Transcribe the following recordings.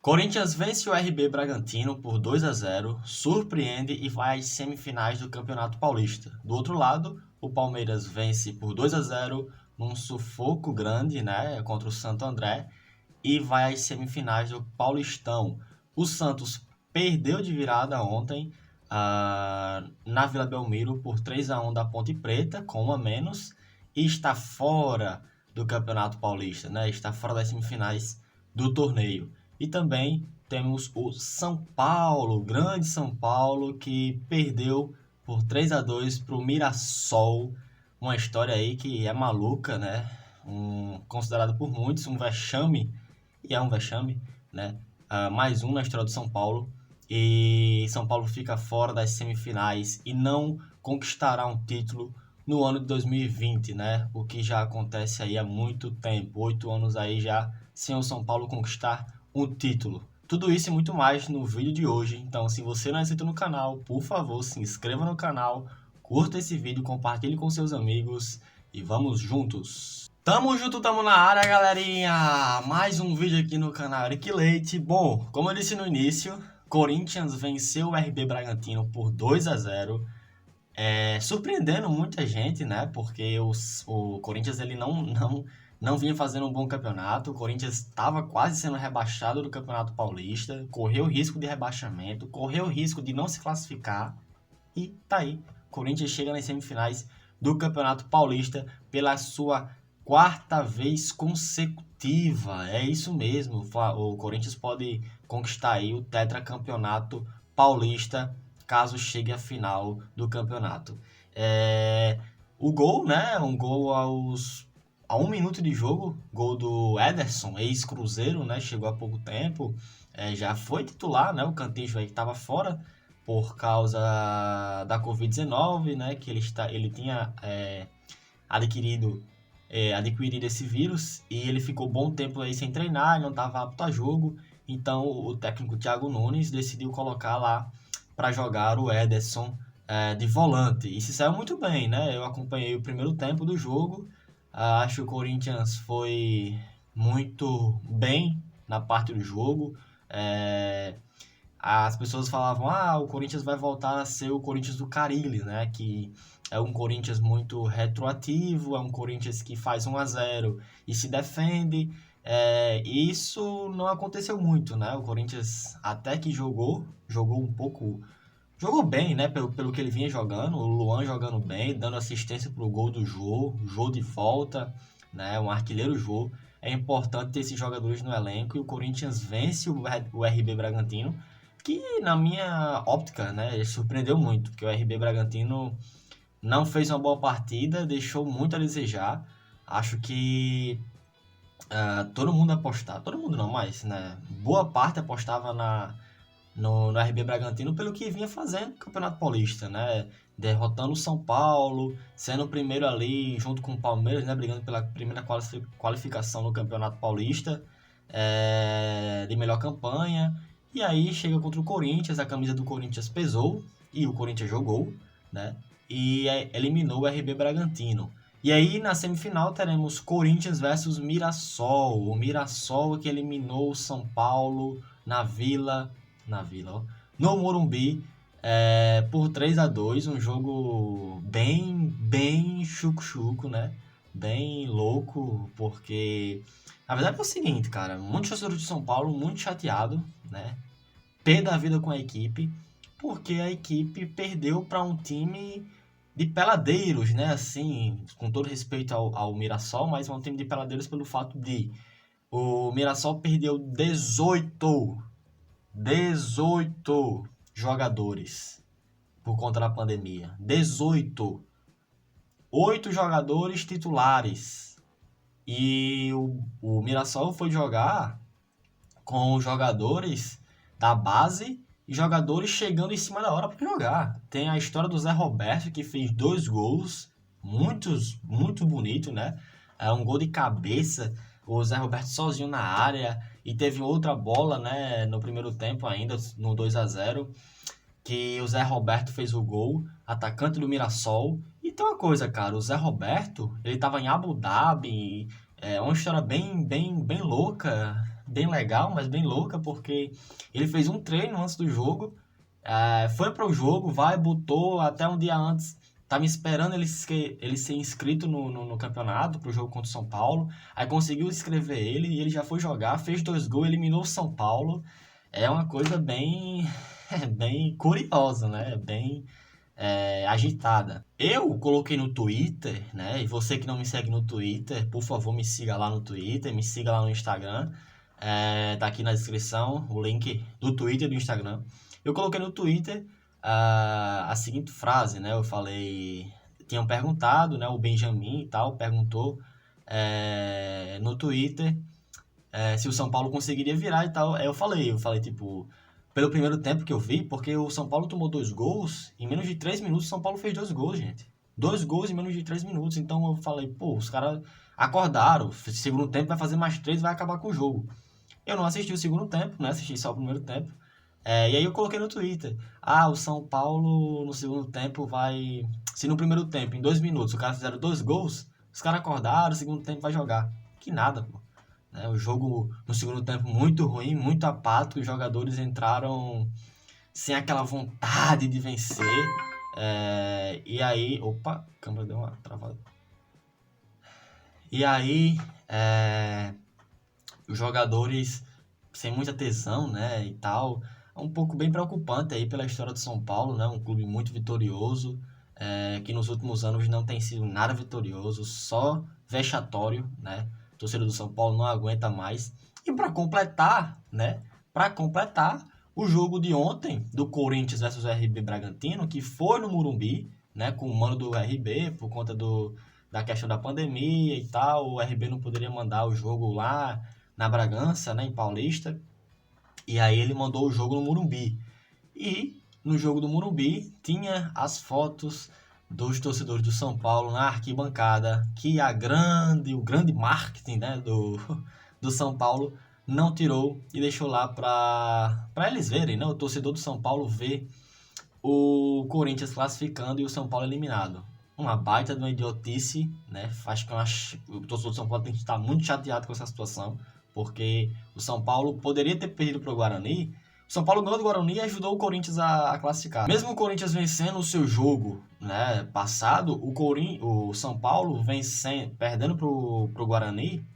Corinthians vence o RB Bragantino por 2-0, surpreende e vai às semifinais do Campeonato Paulista. Do outro lado, o Palmeiras vence por 2-0 num sufoco grande, né, contra o Santo André e vai às semifinais do Paulistão. O Santos perdeu de virada ontem na Vila Belmiro por 3-1 da Ponte Preta, com um a menos, e está fora do Campeonato Paulista, né? Está fora das semifinais do torneio. E também temos o São Paulo, grande São Paulo, que perdeu por 3-2 para o Mirassol. Uma história aí que é maluca, né? Considerado por muitos um vexame, e é um vexame, né? Mais um na história do São Paulo. E São Paulo fica fora das semifinais e não conquistará um título no ano de 2020, né? O que já acontece aí há muito tempo, 8 anos aí já sem o São Paulo conquistar um título. Tudo isso e muito mais no vídeo de hoje. Então, se você não é inscrito no canal, por favor, se inscreva no canal, curta esse vídeo, compartilhe com seus amigos e vamos juntos. Tamo junto, tamo na área, galerinha! Mais um vídeo aqui no canal Eric Leite. Bom, como eu disse no início, Corinthians venceu o RB Bragantino por 2-0. Surpreendendo muita gente, né? Porque o Corinthians ele não vinha fazendo um bom campeonato. O Corinthians estava quase sendo rebaixado do Campeonato Paulista, correu risco de rebaixamento, correu risco de não se classificar. E tá aí, o Corinthians chega nas semifinais do Campeonato Paulista pela sua quarta vez consecutiva. É isso mesmo, o Corinthians pode conquistar aí o tetracampeonato paulista caso chegue à final do campeonato. O gol, né? Um gol a 1 minuto de jogo, gol do Ederson, ex-Cruzeiro, né? Chegou há pouco tempo, já foi titular, né? O Cantillo aí que estava fora por causa da Covid-19, né? Que ele tinha adquirido esse vírus e ele ficou bom tempo aí sem treinar, não estava apto a jogo. Então o técnico Thiago Nunes decidiu colocar lá para jogar o Ederson de volante. E se saiu muito bem, né? Eu acompanhei o primeiro tempo do jogo. Acho que o Corinthians foi muito bem na parte do jogo. As pessoas falavam, o Corinthians vai voltar a ser o Corinthians do Carille, né? Que é um Corinthians muito retroativo, é um Corinthians que faz 1-0 e se defende. Isso não aconteceu muito, né? O Corinthians até que jogou um pouco, jogou bem, né? Pelo que ele vinha jogando, o Luan jogando bem, dando assistência pro gol do Jô de volta, né? Um artilheiro Jô. É importante ter esses jogadores no elenco e o Corinthians vence o RB Bragantino, que na minha óptica, né, surpreendeu muito, porque o RB Bragantino não fez uma boa partida, deixou muito a desejar. Acho que todo mundo apostava, todo mundo não, mas né, boa parte apostava no RB Bragantino pelo que vinha fazendo no Campeonato Paulista, né? Derrotando o São Paulo, sendo o primeiro ali junto com o Palmeiras, né? Brigando pela primeira qualificação no Campeonato Paulista, de melhor campanha. E aí chega contra o Corinthians, a camisa do Corinthians pesou e o Corinthians jogou, né? E eliminou o RB Bragantino. E aí na semifinal teremos Corinthians versus Mirassol. O Mirassol que eliminou o São Paulo na Vila, ó, no Morumbi, por 3-2, um jogo bem chuco-chuco, né? Bem louco, porque a verdade é o seguinte, cara, muitos torcedores de São Paulo muito chateado, né? Pé da vida com a equipe, porque a equipe perdeu para um time de peladeiros, né? Assim, com todo respeito ao Mirassol, mas um time de peladeiros pelo fato de o Mirassol perdeu 18 jogadores por conta da pandemia. 18. 8 jogadores titulares. E o Mirassol foi jogar com jogadores da base e jogadores chegando em cima da hora para jogar. Tem a história do Zé Roberto, que fez 2 gols, muito bonito, né? Um gol de cabeça, o Zé Roberto sozinho na área, e teve outra bola, né, no primeiro tempo ainda, no 2-0, que o Zé Roberto fez o gol, atacante do Mirassol. E tem uma coisa, cara, o Zé Roberto, ele tava em Abu Dhabi, uma história bem louca, bem legal, mas bem louca, porque ele fez um treino antes do jogo, foi para o jogo, botou até um dia antes, tava esperando ele ser inscrito no campeonato, pro jogo contra o São Paulo, aí conseguiu inscrever ele e ele já foi jogar, fez 2 gols, eliminou o São Paulo. É uma coisa bem, bem curiosa, né? Bem agitada. Eu coloquei no Twitter, né? E você que não me segue no Twitter, por favor, me siga lá no Twitter, me siga lá no Instagram. Tá aqui na descrição o link do Twitter e do Instagram. Eu coloquei no Twitter a seguinte frase, né? Eu falei... Tinham perguntado, né? O Benjamin e tal perguntou no Twitter se o São Paulo conseguiria virar e tal. Aí eu falei, tipo, pelo primeiro tempo que eu vi, porque o São Paulo tomou 2 gols, em menos de 3 minutos o São Paulo fez 2 gols, gente. 2 gols em menos de 3 minutos, então eu falei, pô, os caras acordaram, segundo tempo vai fazer mais 3 e vai acabar com o jogo. Eu não assisti o segundo tempo, né, assisti só o primeiro tempo. E aí eu coloquei no Twitter, o São Paulo no segundo tempo vai... Se no primeiro tempo, em 2 minutos, o cara fizeram 2 gols, os caras acordaram, o segundo tempo vai jogar. Que nada, pô. O jogo no segundo tempo muito ruim, muito apático, os jogadores entraram sem aquela vontade de vencer. E aí, opa, a câmera deu uma travada. E aí, os jogadores sem muita tesão, né, e tal. É um pouco bem preocupante aí pela história do São Paulo, né, um clube muito vitorioso, que nos últimos anos não tem sido nada vitorioso, só vexatório, né. A torcida do São Paulo não aguenta mais. E para completar, né, o jogo de ontem do Corinthians versus o RB Bragantino, que foi no Morumbi, né, com o mano do RB, por conta da questão da pandemia e tal, o RB não poderia mandar o jogo lá na Bragança, né, em Paulista, e aí ele mandou o jogo no Morumbi. E no jogo do Morumbi tinha as fotos dos torcedores do São Paulo na arquibancada, que o grande marketing, né, do São Paulo não tirou e deixou lá para eles verem, né, o torcedor do São Paulo ver o Corinthians classificando e o São Paulo eliminado. Uma baita de uma idiotice, né? Acho que o torcedor do São Paulo tem que estar muito chateado com essa situação, porque o São Paulo poderia ter perdido para o Guarani. O São Paulo ganhou do Guarani e ajudou o Corinthians a classificar. Mesmo o Corinthians vencendo o seu jogo, né, passado, o São Paulo perdendo para o Guarani,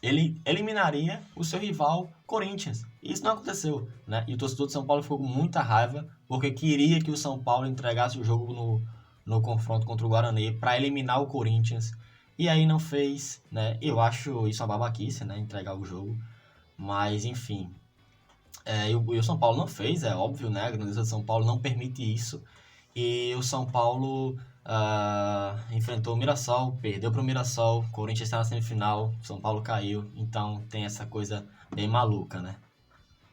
ele eliminaria o seu rival Corinthians. E isso não aconteceu, né? E o torcedor de São Paulo ficou com muita raiva porque queria que o São Paulo entregasse o jogo no confronto contra o Guarani para eliminar o Corinthians. E aí não fez, né? Eu acho isso uma babaquice, né? Entregar o jogo. Mas, enfim. E o São Paulo não fez, é óbvio, né? A grandeza do São Paulo não permite isso. E o São Paulo enfrentou o Mirassol, perdeu para o Mirassol, o Corinthians está na semifinal, o São Paulo caiu, então tem essa coisa bem maluca, né?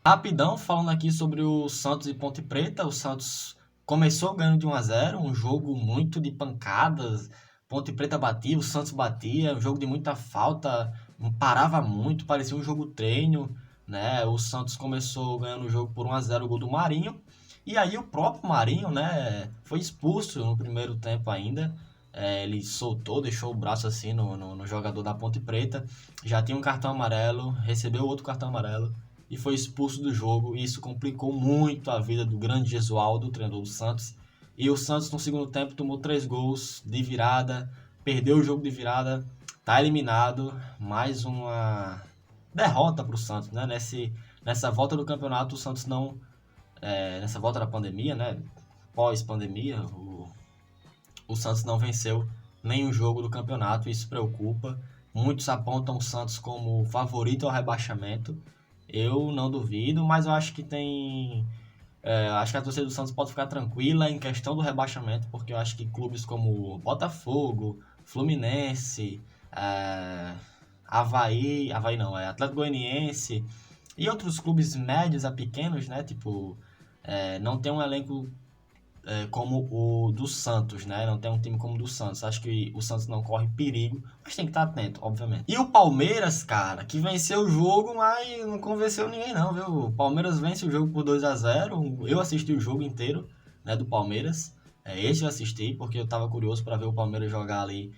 Rapidão, falando aqui sobre o Santos e Ponte Preta, o Santos começou ganhando de 1-0, um jogo muito de pancadas, Ponte Preta batia, o Santos batia, um jogo de muita falta, parava muito, parecia um jogo treino, né? O Santos começou ganhando o jogo por 1-0, o gol do Marinho. E aí o próprio Marinho, né, foi expulso no primeiro tempo ainda. Ele soltou, deixou o braço assim no jogador da Ponte Preta. Já tinha um cartão amarelo, recebeu outro cartão amarelo e foi expulso do jogo. E isso complicou muito a vida do grande Gesualdo, o treinador do Santos. E o Santos no segundo tempo tomou 3 gols de virada, perdeu o jogo de virada, tá eliminado. Mais uma derrota para o Santos, né? Nessa volta do campeonato, o Santos não... nessa volta da pandemia, né? Pós-pandemia, o Santos não venceu nenhum jogo do campeonato, isso preocupa. Muitos apontam o Santos como favorito ao rebaixamento. Eu não duvido, mas eu acho que acho que a torcida do Santos pode ficar tranquila em questão do rebaixamento, porque eu acho que clubes como Botafogo, Fluminense, Avaí não, Atlético Goianiense e outros clubes médios a pequenos, né? Tipo, não tem um elenco como o do Santos, né? Não tem um time como o do Santos. Acho que o Santos não corre perigo, mas tem que estar atento, obviamente. E o Palmeiras, cara, que venceu o jogo, mas não convenceu ninguém não, viu? O Palmeiras vence o jogo por 2-0. Eu assisti o jogo inteiro, né, do Palmeiras. Esse eu assisti porque eu tava curioso para ver o Palmeiras jogar ali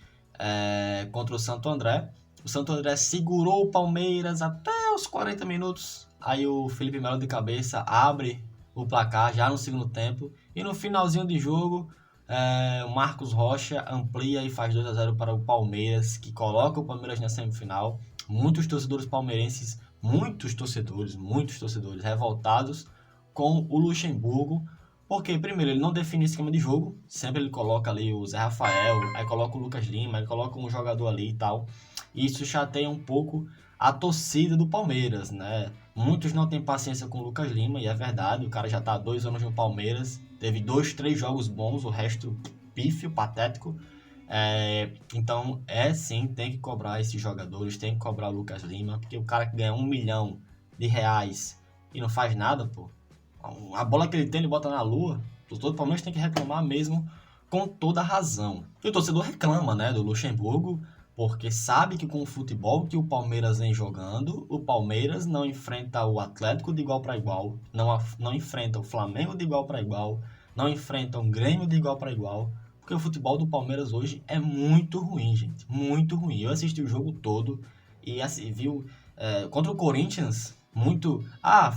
contra o Santo André. O Santo André segurou o Palmeiras até o uns 40 minutos, aí o Felipe Melo de cabeça abre o placar já no segundo tempo. E no finalzinho de jogo, o Marcos Rocha amplia e faz 2-0 para o Palmeiras, que coloca o Palmeiras na semifinal. Muitos torcedores palmeirenses, muitos torcedores revoltados com o Luxemburgo, porque primeiro ele não define esquema de jogo, sempre ele coloca ali o Zé Rafael, aí coloca o Lucas Lima, aí coloca um jogador ali e tal. E isso chateia um pouco a torcida do Palmeiras, né? Muitos não têm paciência com o Lucas Lima, e é verdade, o cara já tá há 2 anos no Palmeiras, teve 2, 3 jogos bons, o resto pífio, patético. Então, sim, tem que cobrar esses jogadores, tem que cobrar o Lucas Lima, porque o cara que ganha R$1 milhão e não faz nada, pô. A bola que ele tem, ele bota na lua. O torcedor do Palmeiras tem que reclamar mesmo, com toda a razão. E o torcedor reclama, né, do Luxemburgo, porque sabe que com o futebol que o Palmeiras vem jogando, o Palmeiras não enfrenta o Atlético de igual para igual, não enfrenta o Flamengo de igual para igual, não enfrenta o Grêmio de igual para igual, porque o futebol do Palmeiras hoje é muito ruim, gente, muito ruim. Eu assisti o jogo todo e assim, viu, contra o Corinthians,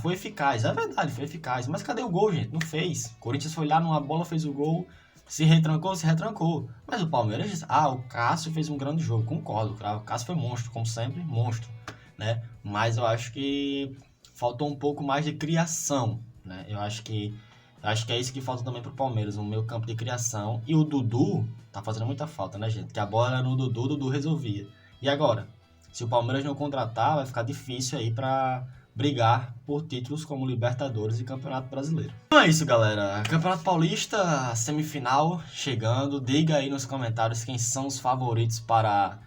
foi eficaz, é verdade, foi eficaz, mas cadê o gol, gente? Não fez. O Corinthians foi lá numa bola, fez o gol, se retrancou. Mas o Palmeiras disse, o Cássio fez um grande jogo, concordo, o Cássio foi monstro, como sempre, monstro, né? Mas eu acho que faltou um pouco mais de criação, né? Eu acho que é isso que falta também pro Palmeiras, um meio campo de criação. E o Dudu tá fazendo muita falta, né, gente? Que a bola era no Dudu, o Dudu resolvia. E agora? Se o Palmeiras não contratar, vai ficar difícil aí pra brigar por títulos como Libertadores e Campeonato Brasileiro. Então é isso, galera. Campeonato Paulista, semifinal chegando. Diga aí nos comentários quem são os favoritos para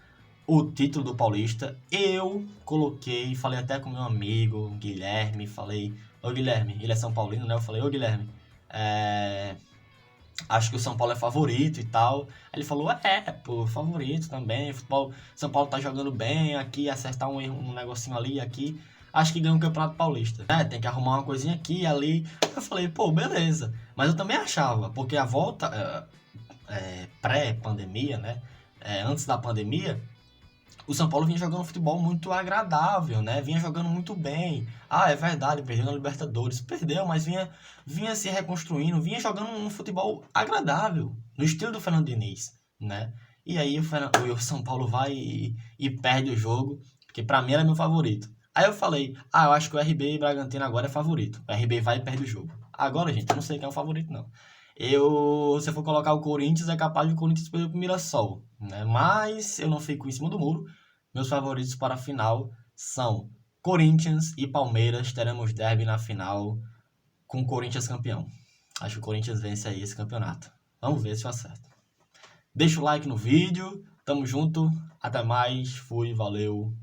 o título do Paulista. Eu coloquei, falei até com meu amigo Guilherme, falei, ô Guilherme, ele é São Paulino, né? Eu falei, ô Guilherme, acho que o São Paulo é favorito e tal. Aí ele falou, favorito também, futebol, São Paulo tá jogando bem aqui, acertar um negocinho ali aqui, acho que ganha o Campeonato Paulista, né? Tem que arrumar uma coisinha aqui e ali. Eu falei, beleza. Mas eu também achava, porque a volta pré-pandemia, né? Antes da pandemia, o São Paulo vinha jogando um futebol muito agradável, né? Vinha jogando muito bem. É verdade, perdeu na Libertadores. Perdeu, mas vinha se reconstruindo, vinha jogando um futebol agradável, no estilo do Fernando Diniz, né? E aí o São Paulo vai e perde o jogo, porque pra mim era meu favorito. Aí eu falei, eu acho que o RB Bragantino agora é favorito. O RB vai e perde o jogo. Agora, gente, eu não sei quem é o favorito, não. Se eu for colocar o Corinthians, é capaz de o Corinthians perder pro Mirassol, né? Mas eu não fico em cima do muro. Meus favoritos para a final são Corinthians e Palmeiras. Teremos derby na final com o Corinthians campeão. Acho que o Corinthians vence aí esse campeonato. Vamos ver se eu acerto. Deixa o like no vídeo. Tamo junto. Até mais. Fui. Valeu.